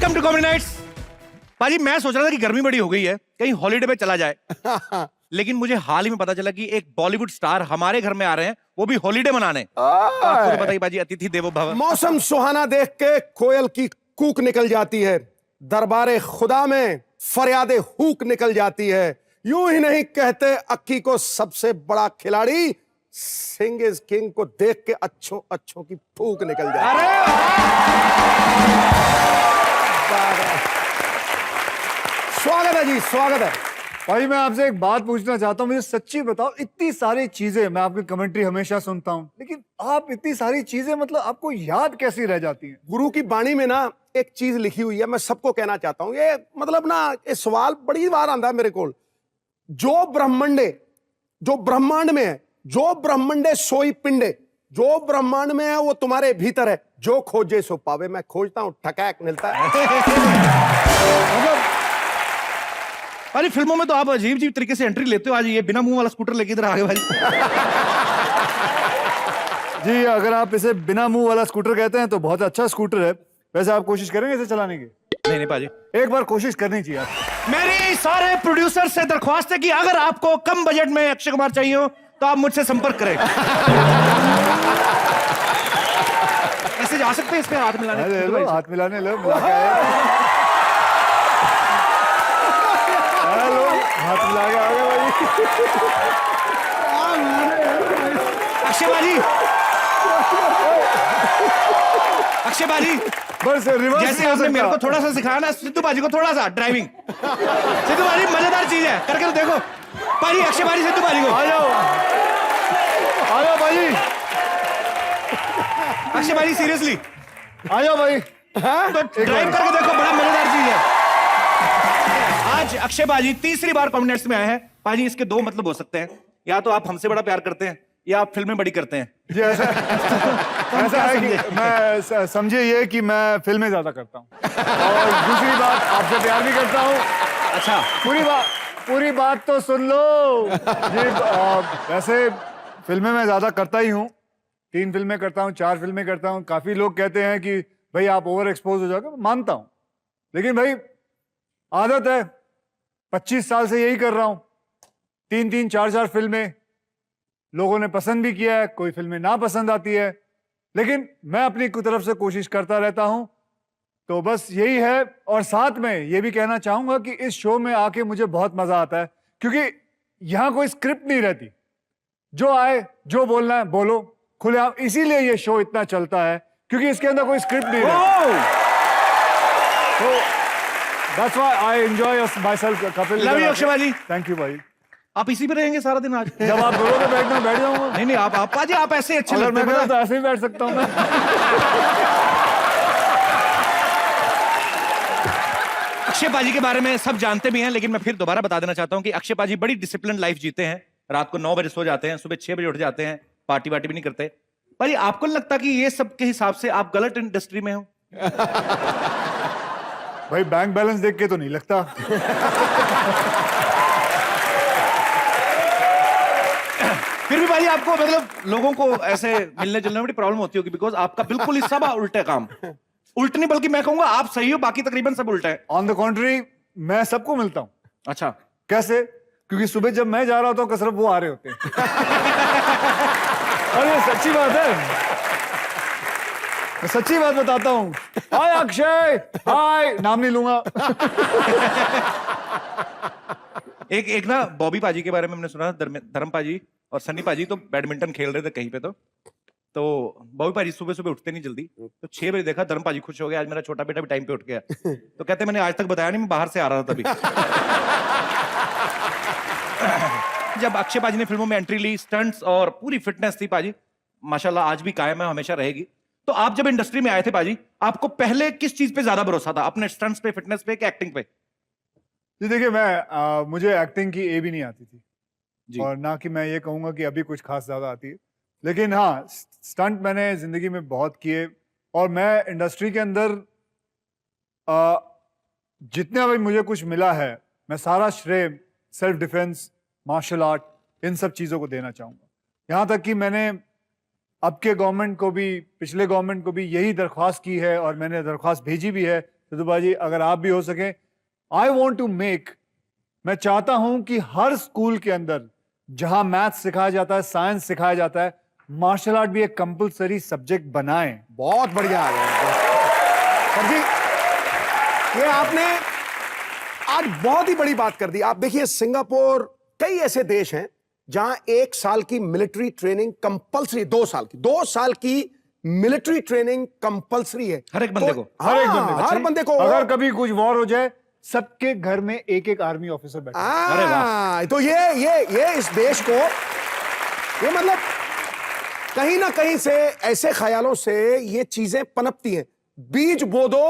Welcome to comedy nights. पाजी मैं सोच रहा था कि गर्मी बड़ी हो गई है, कहीं हॉलीडे पे चला जाए। लेकिन मुझे हाल ही में पता चला कि एक बॉलीवुड स्टार हमारे घर में आ रहे हैं, वो भी हॉलीडे मनाने। आपको तो बताइए पाजी, अतिथि देवो भव। मौसम सुहाना देख के कोयल की कूक निकल जाती है, दरबारे खुदा में फरियादे हुक निकल जाती है। यूं ही नहीं कहते अक्की को सबसे बड़ा खिलाड़ी, सिंह इज किंग को देख के अच्छों अच्छों की फूक निकल जाती है। स्वागत है जी, स्वागत है भाई। मैं आपसे एक बात पूछना चाहता हूँ, मुझे सच्ची बताओ, इतनी सारी चीजें, मैं आपकी कमेंट्री हमेशा सुनता हूँ, लेकिन आप इतनी सारी चीजें मतलब आपको याद कैसी रह जाती हैं? गुरु की बाणी में ना एक चीज लिखी हुई है, मैं सबको कहना चाहता हूं। ये मतलब ना, ये सवाल बड़ी बार आता है मेरे को। जो ब्रह्मांड में है, जो ब्रह्मंडे सोई पिंडे, जो ब्रह्मांड में है वो तुम्हारे भीतर है, जो खोजे सो पावे। मैं खोजता हूं, ठकैक मिलता है। मतलब अरे फिल्मों में तो आप अजीब अजीब तरीके से एंट्री लेते हो, आज ये बिना मुंह वाला स्कूटर लेके इधर आ गए भाई। जी, अगर आप इसे बिना मुंह वाला स्कूटर कहते हैं तो बहुत अच्छा स्कूटर है। वैसे आप कोशिश करेंगे इसे चलाने की? नहीं नहीं पाजी, एक बार कोशिश करनी चाहिए आपको। मेरी सारे प्रोड्यूसर से दरख्वास्त है कि अगर आपको कम बजट में अक्षय कुमार चाहिए हो तो आप मुझसे संपर्क करें। ऐसे जा सकते हैं इस पे हाथ मिलाने? ले लो, हाथ मिलाने लो, मिला के आए। हेलो, हाथ मिला के आ गए भाई। अक्षय बाजी, अक्षय बाजी, बस रिवर्स जैसे आपने मेरे को थोड़ा सा सिखाया ना, सिद्धू बाजी को थोड़ा सा ड्राइविंग। सिद्धू बाजी मजेदार चीज है, करके तो देखो। पाजी, अक्षय बाजी सिद्धू बाजी को। आ जाओ भाई, अक्षय बाजी सीरियसली आ जाओ भाई। तो ड्राइव करके देखो, बड़ा मजेदार चीज है। आज अक्षय बाजी तीसरी बार कॉमेडी में आए हैं। पाजी इसके दो मतलब हो सकते हैं, या तो आप हमसे बड़ा प्यार करते हैं या आप फिल्में बड़ी करते हैं। जी, ऐसा है कि मैं समझिए ये कि मैं फिल्में ज्यादा करता हूँ, और दूसरी बात आपसे प्यार भी करता हूँ। अच्छा, पूरी बात तो सुन लो जी। वैसे फिल्में मैं ज्यादा करता ही हूँ, 3 फिल्में करता हूँ, 4 फिल्में करता हूँ। काफी लोग कहते हैं कि भाई आप ओवर एक्सपोज हो जाओगे, मानता हूँ, लेकिन भाई आदत है, 25 साल से यही कर रहा हूँ। 3-3, 4-4 फिल्में लोगों ने पसंद भी किया है, कोई फिल्में ना पसंद आती है, लेकिन मैं अपनी तरफ से कोशिश करता रहता हूं। तो बस यही है। और साथ में ये भी कहना चाहूंगा कि इस शो में आके मुझे बहुत मजा आता है, क्योंकि यहां कोई स्क्रिप्ट नहीं रहती, जो आए जो बोलना है बोलो खुलेआम। इसीलिए ये शो इतना चलता है, क्योंकि इसके अंदर कोई स्क्रिप्ट नहीं रहती। तो that's why I enjoy myself. Kapil, love you Akshay paaji. Thank you भाई। आप इसी पे रहेंगे सारा दिन आज? जब आप बोलोगे बैठना, बैठ जाऊंगा। नहीं नहीं, आप पाजी आप ऐसे अच्छे अगर लगते मैं हैं। तो ऐसे ही बैठ सकता हूँ मैं। अक्षय पाजी के बारे में सब जानते भी हैं, लेकिन मैं फिर दोबारा बता देना चाहता हूं कि अक्षय पाजी बड़ी डिसिप्लिन लाइफ जीते हैं। रात को 9 बजे सो जाते हैं, सुबह 6 बजे उठ जाते हैं, पार्टी वार्टी भी नहीं करते। पाजी आपको नहीं लगता कि ये सब के हिसाब से आप गलत इंडस्ट्री में हो? भाई बैंक बैलेंस देख के तो नहीं लगता। फिर भी भाई आपको मतलब लोगों को ऐसे मिलने जुलने में बड़ी प्रॉब्लम होती होगी, बिकॉज आपका बिल्कुल ही सब उल्टे काम। उल्ट नहीं बल्कि मैं कहूंगा आप सही हो, बाकी तकरीबन सब उल्टा है। ऑन द कॉन्ट्री मैं सबको मिलता हूं। अच्छा, कैसे? क्योंकि सुबह जब मैं जा रहा होता हूं कसरत, वो आ रहे होते हैं। अरे सच्ची बात है, मैं सच्ची बात बताता हूं। हाय अक्षय, हाय, नाम नहीं लूंगा। एक ना बॉबी पाजी के बारे में हमने सुना, धर्म पाजी और सन्नी पाजी तो बैडमिंटन खेल रहे थे कहीं पे, तो बॉबी पाजी सुबह सुबह उठते नहीं जल्दी, तो 6 बजे देखा धर्म पाजी खुश हो गया, आज मेरा छोटा बेटा भी टाइम पे उठ गया। तो कहते मैंने आज तक बताया नहीं, मैं बाहर से आ रहा था तभी। जब अक्षय पाजी ने फिल्मों में एंट्री ली, स्टंट्स और पूरी फिटनेस थी पाजी, माशाल्लाह आज भी कायम है, हमेशा रहेगी। तो आप जब इंडस्ट्री में आए थे पाजी, आपको पहले किस चीज पे ज्यादा भरोसा था, अपने स्टंट्स पे, फिटनेस पे, कि एक्टिंग पे? जी देखिए, मुझे एक्टिंग की ए भी नहीं आती थी जी। और ना कि मैं ये कहूंगा कि अभी कुछ खास ज्यादा आती है, लेकिन हाँ, स्टंट मैंने जिंदगी में बहुत किए। और मैं इंडस्ट्री के अंदर जितना भी मुझे कुछ मिला है, मैं सारा श्रेय सेल्फ डिफेंस, मार्शल आर्ट, इन सब चीज़ों को देना चाहूँगा। यहाँ तक कि मैंने अब के गवर्नमेंट को भी, पिछले गवर्नमेंट को भी यही दरख्वास्त की है और मैंने दरख्वास्त भेजी भी है सिद्धू बाजी, अगर आप भी हो सके, आई वॉन्ट टू मेक, मैं चाहता हूं कि हर स्कूल के अंदर जहां मैथ्स सिखाया जाता है, साइंस सिखाया जाता है, मार्शल आर्ट भी एक कंपलसरी सब्जेक्ट बनाएं। बहुत बढ़िया आ गया सर जी, ये आपने आज बहुत ही बड़ी बात कर दी। आप देखिए, सिंगापुर, कई ऐसे देश हैं जहां 1 साल की मिलिट्री ट्रेनिंग कंपलसरी, 2 साल की मिलिट्री ट्रेनिंग कंपलसरी है हर एक बंदे को। हर एक बंदे को। हर बंदे को। अगर कभी कुछ वॉर हो जाए, सबके घर में एक एक आर्मी ऑफिसर बैठे। अरे वाह। तो ये इस देश को, ये मतलब कहीं ना कहीं से ऐसे ख्यालों से ये चीजें पनपती हैं। बीज बो दो,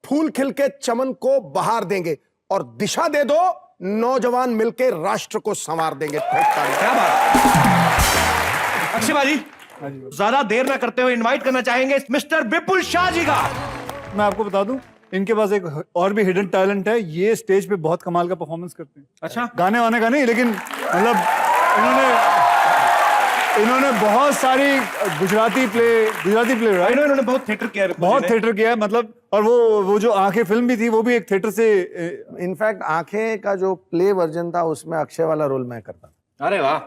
फूल खिल के चमन को बहार देंगे, और दिशा दे दो, नौजवान मिलके राष्ट्र को संवार देंगे। क्या बात। अक्षय बाजी, ज्यादा देर ना करते हुए इनवाइट करना चाहेंगे मिस्टर विपुल शाह जी का। मैं आपको बता दूं, इनके पास एक और भी हिडन टैलेंट है। ये स्टेज पे बहुत कमाल का परफॉर्मेंस करते हैं। अच्छा। गाने वाने का नहीं, लेकिन मतलब इन्होंने बहुत सारी गुजराती प्ले राइट, इन्होंने बहुत थिएटर किया है, बहुत थिएटर किया है, मतलब। और वो जो आंखें फिल्म भी थी, वो भी एक थिएटर से। इनफैक्ट आंखें का जो प्ले वर्जन था, उसमें अक्षय वाला रोल मैं करता था। अरे वाह।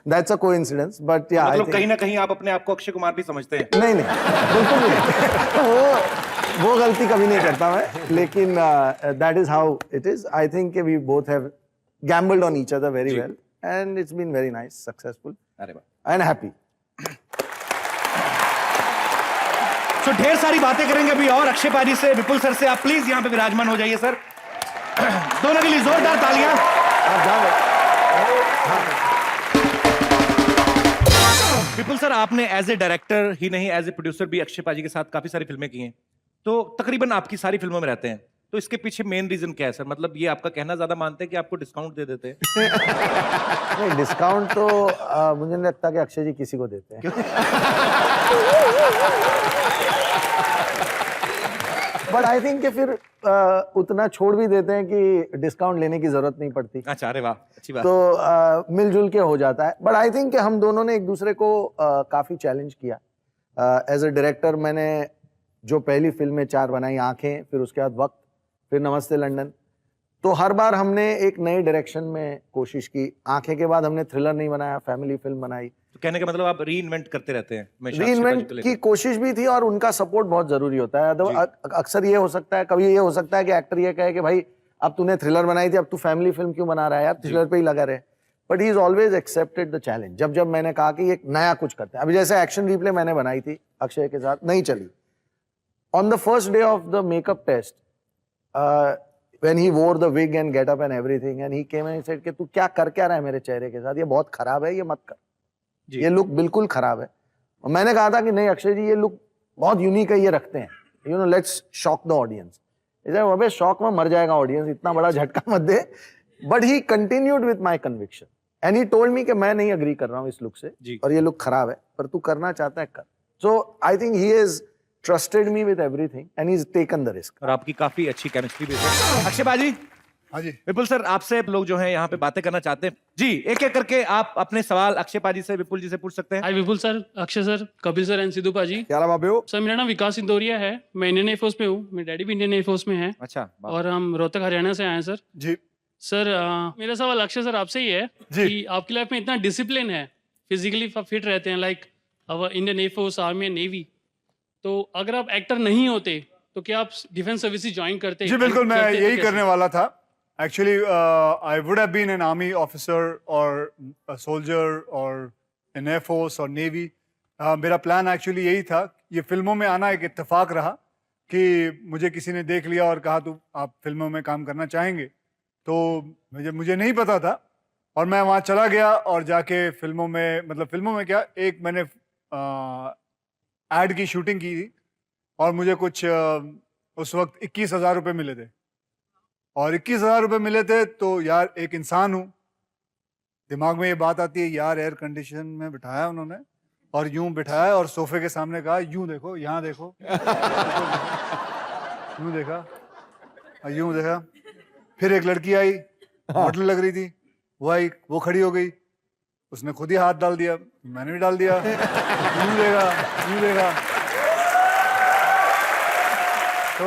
दैट्स अ कोइंसिडेंस, बट या मतलब कहीं ना कहीं आप अपने आप को अक्षय कुमार भी समझते हैं। नहीं बिल्कुल नहीं। वो गलती कभी नहीं करता मैं, लेकिन that is how it is. I think we both have gambled on each other very well, and it's been very nice, successful अरे वाह। And happy. तो ढेर सारी बातें करेंगे अभी और अक्षय पाजी से, विपुल सर से। आप प्लीज यहाँ पे विराजमान हो जाइए सर। दोनों के लिए जोरदार तालियां। विपुल सर, आपने एज ए डायरेक्टर ही नहीं, एज ए प्रोड्यूसर भी अक्षय पाजी के साथ काफी सारी फिल्में की हैं, तो तकरीबन आपकी सारी फिल्मों में रहते हैं, तो इसके पीछे मेन रीजन क्या है सर? मतलब ये आपका कहना ज्यादा मानते हैं कि आपको डिस्काउंट दे देते हैं? नहीं, डिस्काउंट तो मुझे नहीं लगता कि अक्षय जी किसी को देते हैं। बट आई थिंक कि फिर उतना छोड़ भी देते हैं कि डिस्काउंट लेने की जरूरत नहीं पड़ती। अच्छा, अरे वाह, अच्छी बात। तो मिलजुल के हो जाता है। बट आई थिंक कि हम दोनों ने एक दूसरे को काफी चैलेंज किया। एज ए डायरेक्टर मैंने जो पहली फिल्में 4 बनाई, आंखें, फिर उसके बाद वक्त, फिर नमस्ते लंदन, तो हर बार हमने एक नए डायरेक्शन में कोशिश की। आंखें के बाद हमने थ्रिलर नहीं बनाया, फैमिली फिल्म बनाई। तो कहने का मतलब आप री इन्वेंट करते रहते हैं? रीइन्वेंट की कोशिश भी थी, और उनका सपोर्ट बहुत जरूरी होता है। तो अक्सर ये हो सकता है, कभी ये हो सकता है कि एक्टर ये कहे कि भाई अब तूने थ्रिलर बनाई थी, अब तू फैमिली फिल्म क्यों बना रहा है यार, थ्रिलर पे ही लगा रहे। But he is always accepted the challenge. जब जब मैंने कहा कि एक नया कुछ करते हैं, अभी जैसे एक्शन रिप्ले मैंने बनाई थी अक्षय के साथ, नहीं चली। On the first day of the makeup test, when he wore the wig and get up and everything, and he came and he said कि तू क्या रहा है मेरे चेहरे के साथ, ये बहुत खराब है, ये मत कर, ये लुक बिल्कुल खराब है। और मैंने कहा था कि नहीं अक्षय जी, ये लुक बहुत यूनिक है, ये रखते हैं, you know, let's shock the audience. अबे शॉक में मर जाएगा ऑडियंस, इतना बड़ा झटका मत दे। But he continued with my conviction, and he told me कि मैं नहीं अग्री कर रहा हूँ इस लुक से, और ये लुक खराब है, पर तू करना चाहता है कर। So I think he is trusted me with everything and he's taken the risk। और आपकी काफी अच्छी केमिस्ट्री भी है। अक्षय बाजी। हाँ जी। विपुल सर, आपसे लोग जो हैं यहाँ पे बातें करना चाहते हैं जी, एक एक करके आप अपने सवाल अक्षय पाजी से, विपुल जी से पूछ सकते हैं। Hi Vipul sir, Akshay sir, Kapil sir and Sidhu paaji. क्या नाम है? सर मेरा नाम विकास सिंदोरिया है, मैं इंडियन एयरफोर्स में हूँ, मेरे डैडी भी इंडियन एयरफोर्स में है। अच्छा। और हम रोहतक हरियाणा से आए हैं सर। जी सर मेरा सवाल अक्षय सर आपसे ही है कि आपकी लाइफ में इतना डिसिप्लिन है, फिजिकली फिट रहते हैं, like Indian air force, army and navy, तो अगर आप एक्टर नहीं होते तो क्या आप डिफेंस सर्विसेज ज्वाइन करते? जी बिल्कुल, मैं यही करने वाला था। Actually I would have been an army officer और अ सोल्जर और इन एयरफोर्स और नेवी। मेरा प्लान एक्चुअली यही था। ये फिल्मों में आना एक इत्तेफाक रहा कि मुझे किसी ने देख लिया और कहा तू आप फिल्मों में काम करना चाहेंगे, तो मुझे नहीं पता था, और मैं वहाँ चला गया और जाके फिल्मों में, मतलब फिल्मों में क्या, एक मैंने एड की शूटिंग की थी, और मुझे कुछ उस वक्त 21,000 रुपये मिले थे। और 21,000 रुपये मिले थे तो यार, एक इंसान हूँ, दिमाग में ये बात आती है यार, एयर कंडीशन में बिठाया उन्होंने, और यूं बिठाया और सोफे के सामने कहा यूं देखो, यहाँ देखो, यूं देखा और यूं देखा। फिर एक लड़की आई, मॉडल लग रही थी, वो आई, वो खड़ी हो गई, उसने खुद ही हाथ डाल दिया, मैंने भी डाल दिया, यूं देखा, यूं देखा। तो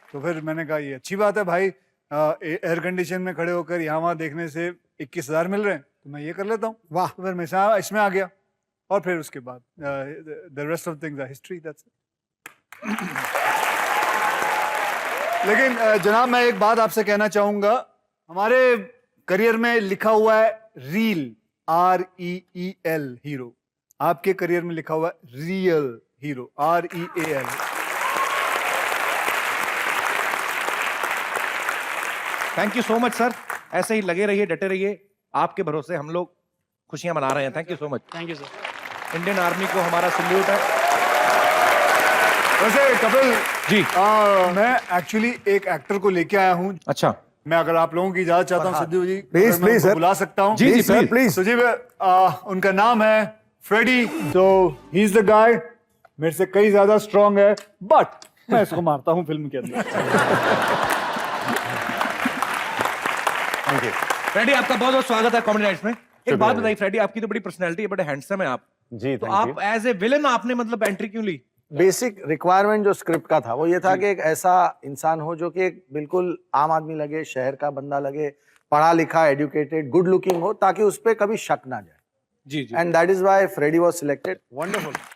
तो फिर मैंने कहा ये अच्छी बात है भाई, एयर कंडीशन में खड़े होकर यहाँ वहाँ देखने से 21,000 मिल रहे हैं, तो मैं ये कर लेता हूँ। वाह। तो फिर मैं इसमें आ गया, और फिर उसके बाद the rest of things our history, that's it. लेकिन जनाब, मैं एक बात आपसे कहना चाहूंगा, हमारे करियर में लिखा हुआ है रील, REEL, हीरो। आपके करियर में लिखा हुआ है real hero, REAL। Thank you so much sir, ऐसे ही लगे रहिए, डटे रहिए, आपके भरोसे हम लोग खुशियां मना रहे हैं। Thank you so much. Thank you sir. Indian army को हमारा सल्यूट है। वैसे कपिल जी। मैं एक्चुअली एक एक्टर को लेके आया हूँ। अच्छा, मैं अगर आप लोगों की इजाजत चाहता हूँ सिद्धू जी, Please, अगर मैं please, उनको sir. बुला सकता हूँ। जी, जी, सर please. प्लीज। तो जी उनका नाम है फ्रेडी। तो ही इज द गाय, मेरे से कई ज्यादा स्ट्रांग है, बट मैं इसको मारता हूँ फिल्म के अंदर। थैंक यू फ्रेडी, आपका बहुत बहुत स्वागत है कॉमेडी नाइट्स में। एक बात बताइए फ्रेडी, आपकी तो बड़ी पर्सनैलिटी है, बड़े हैंडसम है आप, जी, तो thank you. आप एज ए विलन आपने मतलब एंट्री क्यों ली? बेसिक रिक्वायरमेंट जो स्क्रिप्ट का था वो ये था कि एक ऐसा इंसान हो जो कि एक बिल्कुल आम आदमी लगे, शहर का बंदा लगे, पढ़ा लिखा, एजुकेटेड, गुड लुकिंग हो, ताकि उस पर कभी शक ना जाए। जी जी। And that is why Freddy was selected. Wonderful.